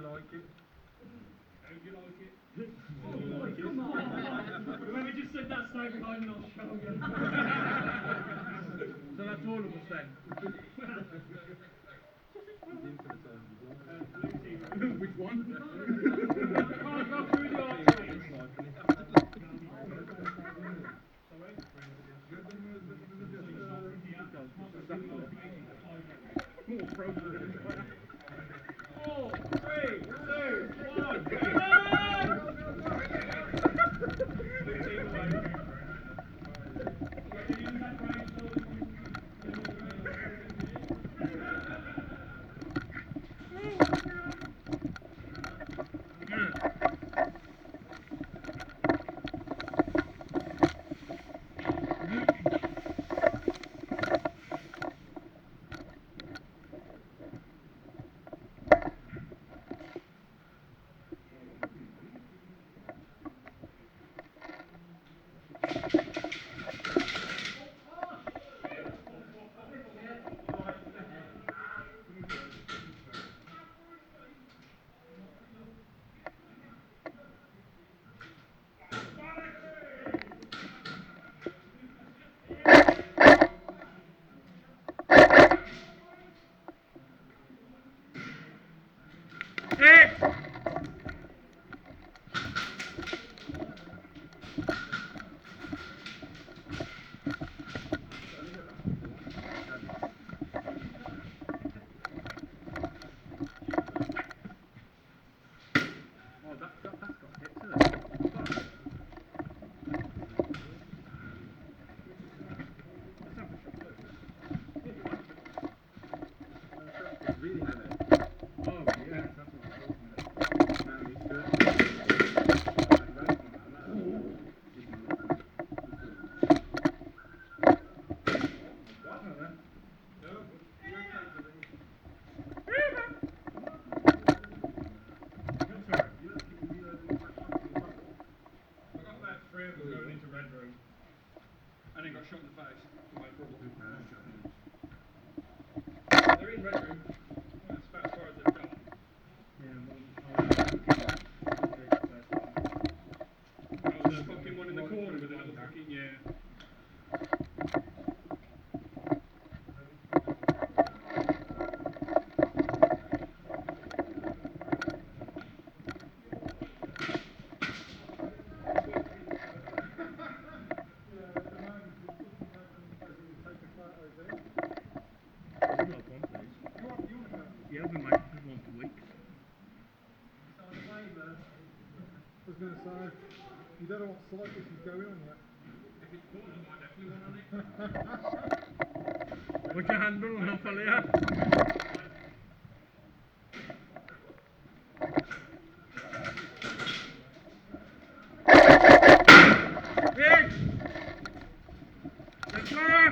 like it? How do you like it? Oh, come on! Whoever just said that, stay behind and I'll show you. So that's all of us then. Which one? Can't go through the archway. More frozen. 4, 3, 2, 1, go! And then got shot in the face. They're in red room. That's about as far as they've got. Oh, the fucking one in the corner with the little fucking, yeah. Yeah, we might have one for weeks. I was going to say, you don't know what site this is going on yet. If it's cool, I might definitely want on it. What's your handle on off, Alia? Yes! Yes, sir!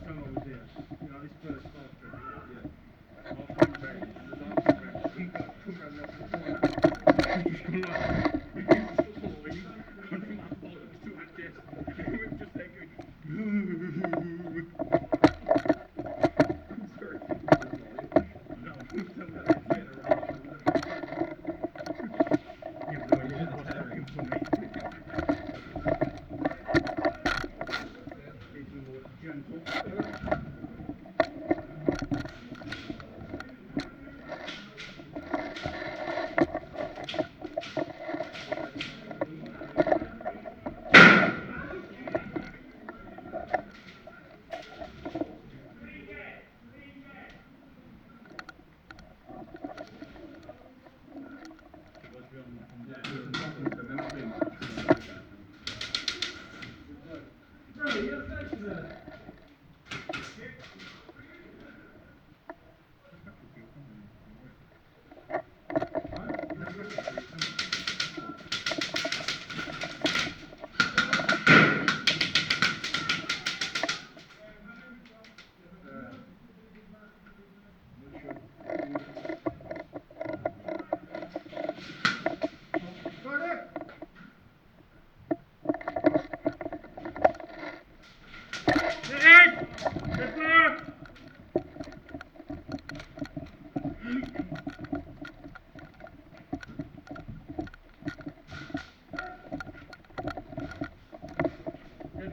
time I was here. You know, this first half trip. Yeah. Half went back, the last went back, come round the other corner. Just gone like, falling, gone from our bollocks to our chest. And we were just there going, I'm sorry. No, I'm telling you, yeah, no, it was fucking funny. Even more gentle.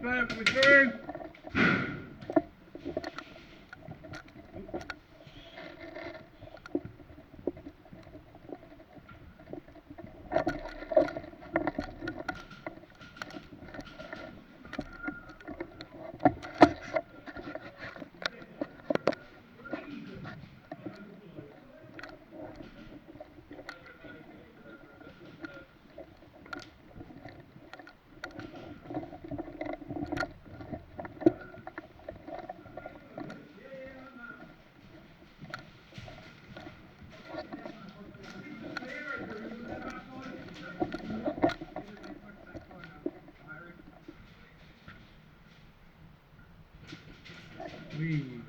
Back, return! We.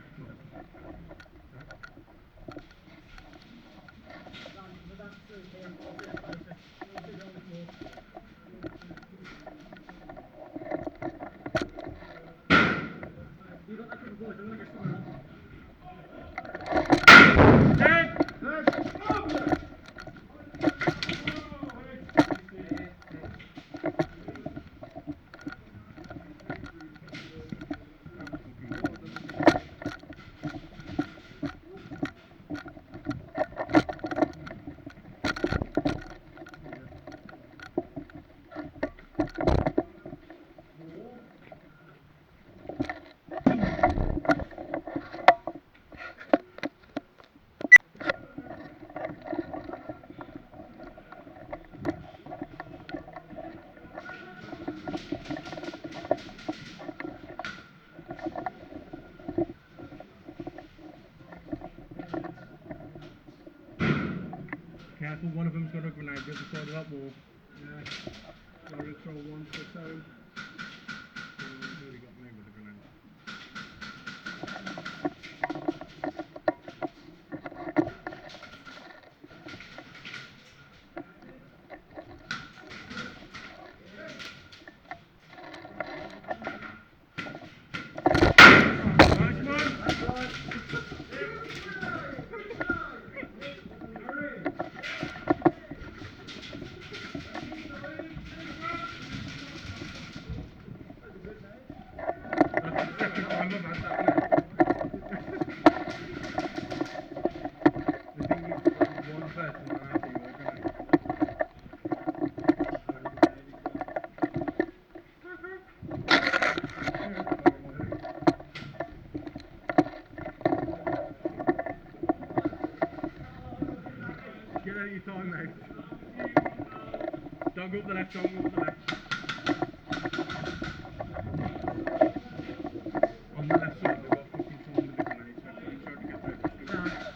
Careful, one of them's got a grenade the other side of that wall. Yeah. Gotta throw one for so. Really got me with a grenade. Get out of your time, mate. Don't go up the left, don't go up the left. On the left side, they've got fucking someone with a grenade, so I'm trying to get through.